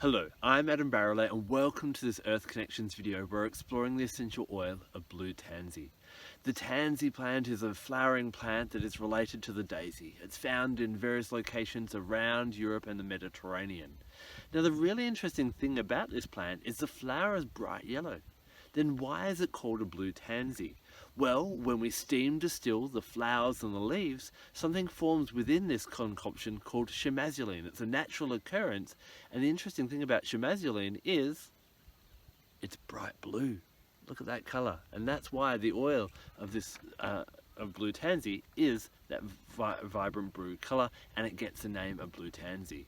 Hello, I'm Adam Barralet and welcome to this Earth Connections video where we're exploring the essential oil of Blue Tansy. The tansy plant is a flowering plant that is related to the daisy. It's found in various locations around Europe and the Mediterranean. Now the really interesting thing about this plant is the flower is bright yellow. Then why is it called a blue tansy? Well, when we steam distill the flowers and the leaves, something forms within this concoction called chamazulene. It's a natural occurrence, and the interesting thing about chamazulene is it's bright blue. Look at that colour, and that's why the oil of this of blue tansy is that vibrant blue colour, and it gets the name of blue tansy.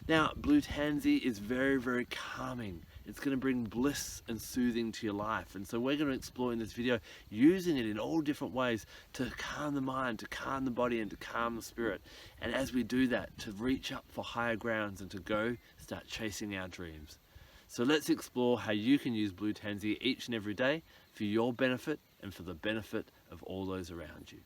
Now, blue tansy is very, very calming. It's going to bring bliss and soothing to your life, and so we're going to explore in this video using it in all different ways to calm the mind, to calm the body, and to calm the spirit. And as we do that, to reach up for higher grounds and to go start chasing our dreams. So let's explore how you can use blue tansy each and every day for your benefit and for the benefit of all those around you.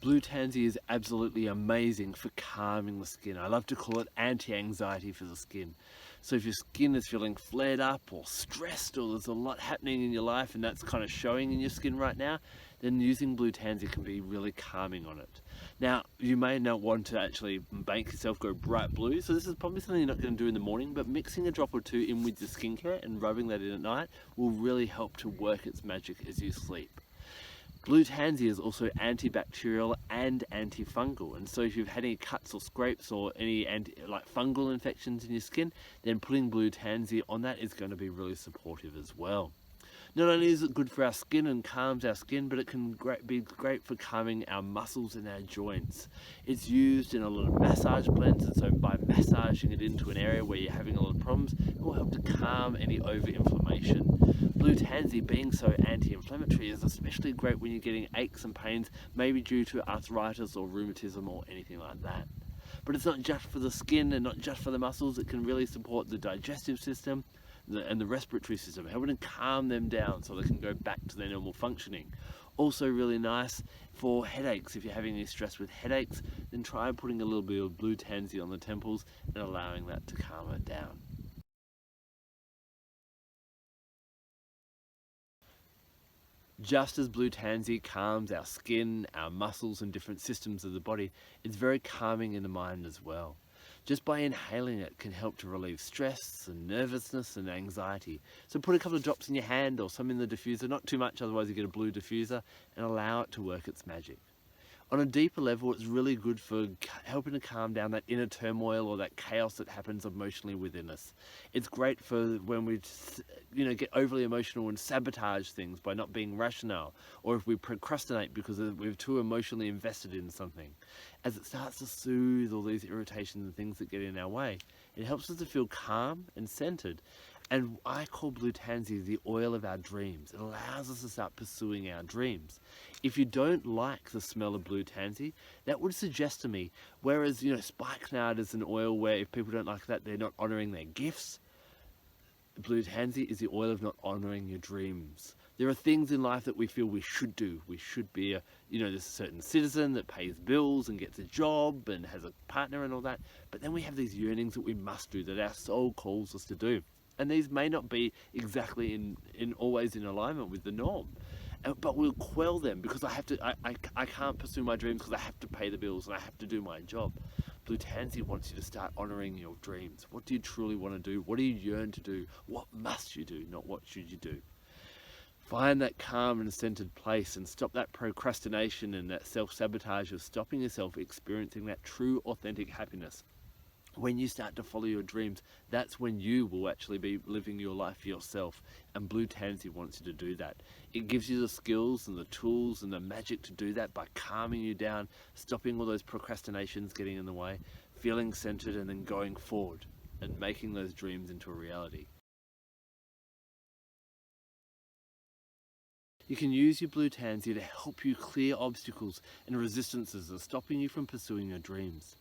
Blue tansy is absolutely amazing for calming the skin. I love to call it anti-anxiety for the skin. So if your skin is feeling flared up or stressed, or there's a lot happening in your life and that's kind of showing in your skin right now, then using blue tansy can be really calming on it. Now, you may not want to actually make yourself go bright blue, so this is probably something you're not going to do in the morning, but mixing a drop or two in with your skincare and rubbing that in at night will really help to work its magic as you sleep. Blue tansy is also antibacterial and antifungal, and so if you've had any cuts or scrapes or any fungal infections in your skin, then putting blue tansy on that is going to be really supportive as well. Not only is it good for our skin and calms our skin, but it can be great for calming our muscles and our joints. It's used in a lot of massage blends, and so by massaging it into an area where you're having a lot of problems, it will help to calm any over-inflammation. Blue tansy, being so anti-inflammatory, is especially great when you're getting aches and pains, maybe due to arthritis or rheumatism or anything like that. But it's not just for the skin and not just for the muscles. It can really support the digestive system and the respiratory system, helping to calm them down so they can go back to their normal functioning. Also really nice for headaches. If you're having any stress with headaches, then try putting a little bit of blue tansy on the temples and allowing that to calm it down. Just as blue tansy calms our skin, our muscles and different systems of the body, it's very calming in the mind as well. Just by inhaling it can help to relieve stress and nervousness and anxiety. So put a couple of drops in your hand or some in the diffuser, not too much, otherwise you get a blue diffuser, and allow it to work its magic. On a deeper level, it's really good for helping to calm down that inner turmoil or that chaos that happens emotionally within us. It's great for when we get overly emotional and sabotage things by not being rational, or if we procrastinate because we're too emotionally invested in something. As it starts to soothe all these irritations and things that get in our way, it helps us to feel calm and centered. And I call blue tansy the oil of our dreams. It allows us to start pursuing our dreams. If you don't like the smell of blue tansy, that would suggest to me, whereas spikenard is an oil where if people don't like that, they're not honoring their gifts. Blue tansy is the oil of not honoring your dreams. There are things in life that we feel we should do. We should be there's a certain citizen that pays bills and gets a job and has a partner and all that. But then we have these yearnings that we must do, that our soul calls us to do. And these may not be exactly always in alignment with the norm. But we'll quell them because I can't pursue my dreams because I have to pay the bills and I have to do my job. Blue tansy wants you to start honoring your dreams. What do you truly want to do? What do you yearn to do? What must you do, not what should you do? Find that calm and centered place and stop that procrastination and that self-sabotage of stopping yourself experiencing that true, authentic happiness. When you start to follow your dreams, that's when you will actually be living your life for yourself, and blue tansy wants you to do that. It gives you the skills and the tools and the magic to do that by calming you down, stopping all those procrastinations getting in the way, feeling centered, and then going forward and making those dreams into a reality. You can use your blue tansy to help you clear obstacles and resistances that are stopping you from pursuing your dreams.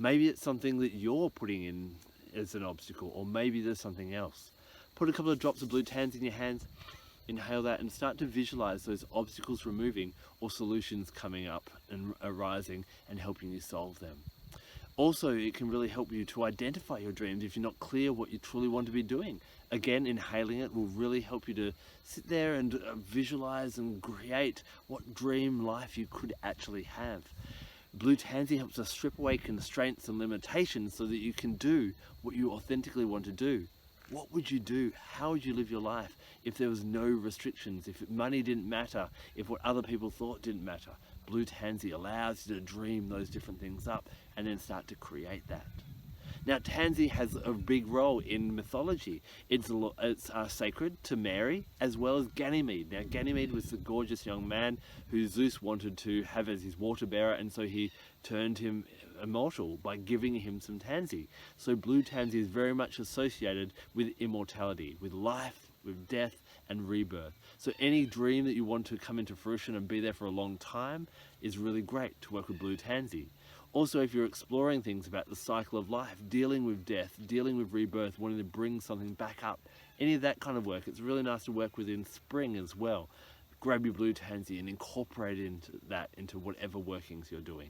Maybe it's something that you're putting in as an obstacle, or maybe there's something else. Put a couple of drops of blue tansy in your hands, inhale that, and start to visualize those obstacles removing or solutions coming up and arising and helping you solve them. Also, it can really help you to identify your dreams if you're not clear what you truly want to be doing. Again, inhaling it will really help you to sit there and visualize and create what dream life you could actually have. Blue Tansy helps us strip away constraints and limitations so that you can do what you authentically want to do. What would you do? How would you live your life if there was no restrictions, if money didn't matter, if what other people thought didn't matter? Blue Tansy allows you to dream those different things up and then start to create that. Now, Tansy has a big role in mythology. It's sacred to Mary as well as Ganymede. Now, Ganymede was the gorgeous young man who Zeus wanted to have as his water bearer, and so he turned him immortal by giving him some Tansy. So Blue Tansy is very much associated with immortality, with life, with death and rebirth. So any dream that you want to come into fruition and be there for a long time is really great to work with Blue Tansy. Also, if you're exploring things about the cycle of life, dealing with death, dealing with rebirth, wanting to bring something back up, any of that kind of work, it's really nice to work with in spring as well. Grab your Blue Tansy and incorporate into whatever workings you're doing.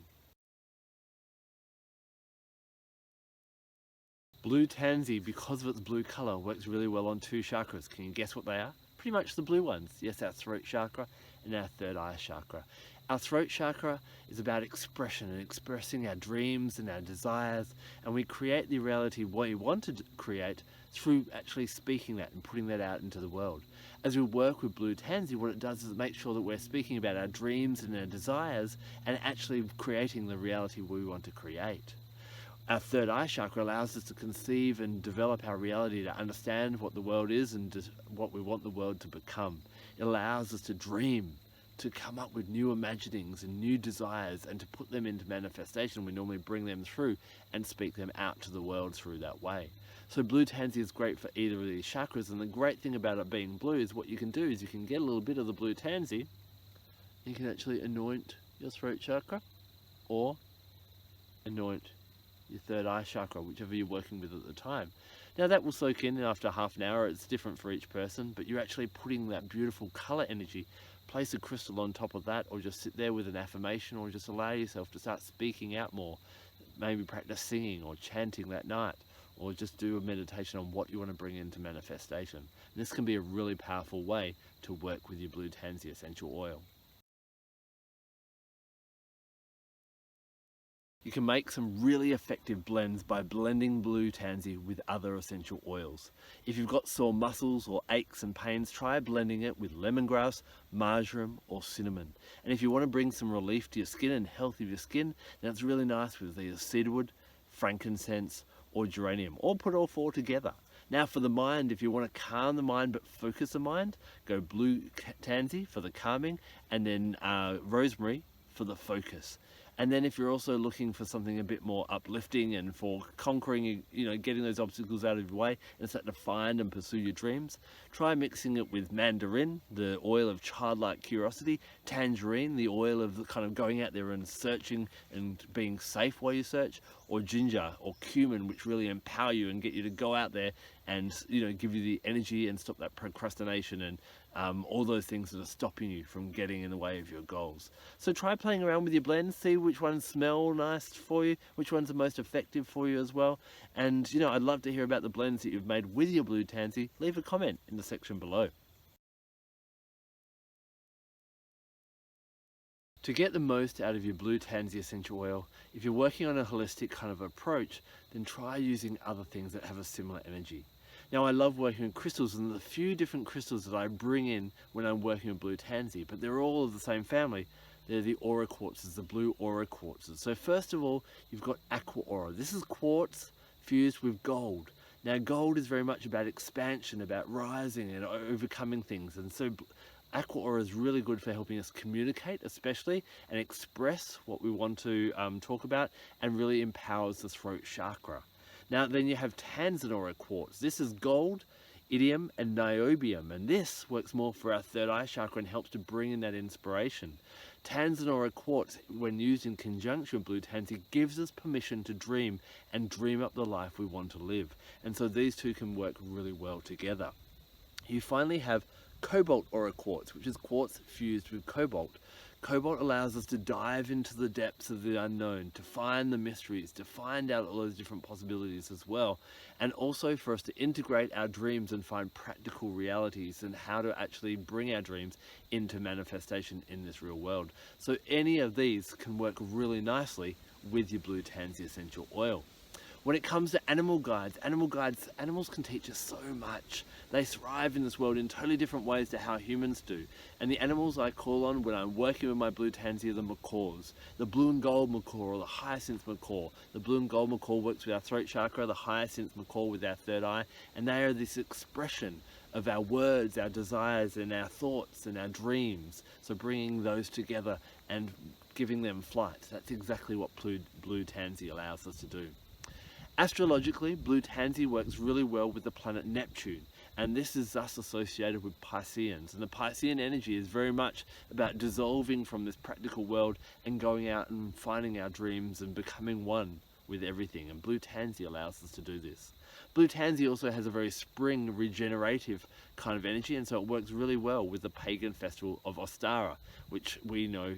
Blue Tansy, because of its blue colour, works really well on two chakras. Can you guess what they are? Pretty much the blue ones. Yes, our throat chakra and our third eye chakra. Our throat chakra is about expression and expressing our dreams and our desires, and we create the reality we want to create through actually speaking that and putting that out into the world. As we work with Blue Tansy, what it does is make sure that we're speaking about our dreams and our desires and actually creating the reality we want to create. Our third eye chakra allows us to conceive and develop our reality, to understand what the world is and what we want the world to become. It allows us to dream, to come up with new imaginings and new desires and to put them into manifestation. We normally bring them through and speak them out to the world through that way. So Blue Tansy is great for either of these chakras, and the great thing about it being blue is what you can do is you can get a little bit of the Blue Tansy, you can actually anoint your throat chakra or anoint your third eye chakra, whichever you're working with at the time. Now that will soak in after half an hour. It's different for each person, but you're actually putting that beautiful color energy. Place a crystal on top of that, or just sit there with an affirmation, or just allow yourself to start speaking out more. Maybe practice singing or chanting that night, or just do a meditation on what you want to bring into manifestation. And this can be a really powerful way to work with your Blue Tansy essential oil. You can make some really effective blends by blending Blue Tansy with other essential oils. If you've got sore muscles or aches and pains, try blending it with lemongrass, marjoram or cinnamon. And if you want to bring some relief to your skin and health of your skin, then it's really nice with either cedarwood, frankincense or geranium, or put all four together. Now for the mind, if you want to calm the mind but focus the mind, go Blue Tansy for the calming, and then rosemary for the focus. And then if you're also looking for something a bit more uplifting and for conquering, getting those obstacles out of your way and starting to find and pursue your dreams, try mixing it with mandarin, the oil of childlike curiosity, tangerine, the oil of kind of going out there and searching and being safe while you search, or ginger or cumin, which really empower you and get you to go out there and give you the energy and stop that procrastination and all those things that are stopping you from getting in the way of your goals. So try playing around with your blends, see which ones smell nice for you, which ones are most effective for you as well. And I'd love to hear about the blends that you've made with your Blue Tansy. Leave a comment in the section below. To get the most out of your Blue Tansy essential oil, if you're working on a holistic kind of approach, then try using other things that have a similar energy. Now I love working with crystals, and the few different crystals that I bring in when I'm working with Blue Tansy, but they're all of the same family. They're the aura quartzes, the blue aura quartzes. So first of all, you've got aqua aura. This is quartz fused with gold. Now gold is very much about expansion, about rising and overcoming things, and so aqua aura is really good for helping us communicate, especially, and express what we want to talk about, and really empowers the throat chakra. Now then you have tanzanite aura quartz. This is gold, iridium and niobium, and this works more for our third eye chakra and helps to bring in that inspiration. Tanzanite aura quartz, when used in conjunction with Blue Tansy, gives us permission to dream and dream up the life we want to live, and so these two can work really well together. You finally have cobalt aura quartz, which is quartz fused with cobalt. Cobalt allows us to dive into the depths of the unknown, to find the mysteries, to find out all those different possibilities as well, and also for us to integrate our dreams and find practical realities and how to actually bring our dreams into manifestation in this real world. So any of these can work really nicely with your Blue Tansy essential oil. When it comes to animals can teach us so much. They thrive in this world in totally different ways to how humans do. And the animals I call on when I'm working with my Blue Tansy are the macaws. The blue and gold macaw or the hyacinth macaw. The blue and gold macaw works with our throat chakra, the hyacinth macaw with our third eye. And they are this expression of our words, our desires, and our thoughts and our dreams. So bringing those together and giving them flight. That's exactly what Blue Tansy allows us to do. Astrologically, Blue Tansy works really well with the planet Neptune, and this is thus associated with Pisceans. And the Piscean energy is very much about dissolving from this practical world and going out and finding our dreams and becoming one with everything. And Blue Tansy allows us to do this. Blue Tansy also has a very spring regenerative kind of energy, and so it works really well with the pagan festival of Ostara, which we know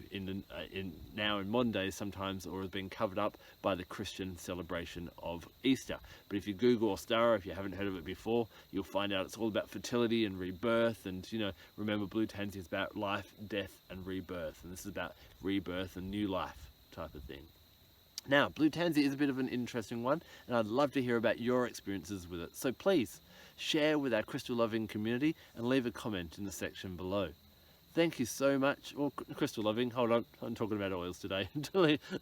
now in modern days sometimes or has been covered up by the Christian celebration of Easter. But if you Google Ostara, if you haven't heard of it before, you'll find out it's all about fertility and rebirth. And remember, Blue Tansy is about life, death and rebirth, and this is about rebirth and new life type of thing. Now, Blue Tansy is a bit of an interesting one, and I'd love to hear about your experiences with it. So please share with our crystal loving community and leave a comment in the section below. Thank you so much. Well, crystal loving, hold on, I'm talking about oils today.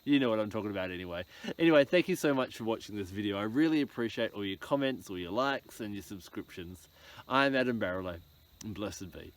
You know what I'm talking about anyway. Anyway, thank you so much for watching this video. I really appreciate all your comments, all your likes and your subscriptions. I'm Adam Barralet, and blessed be.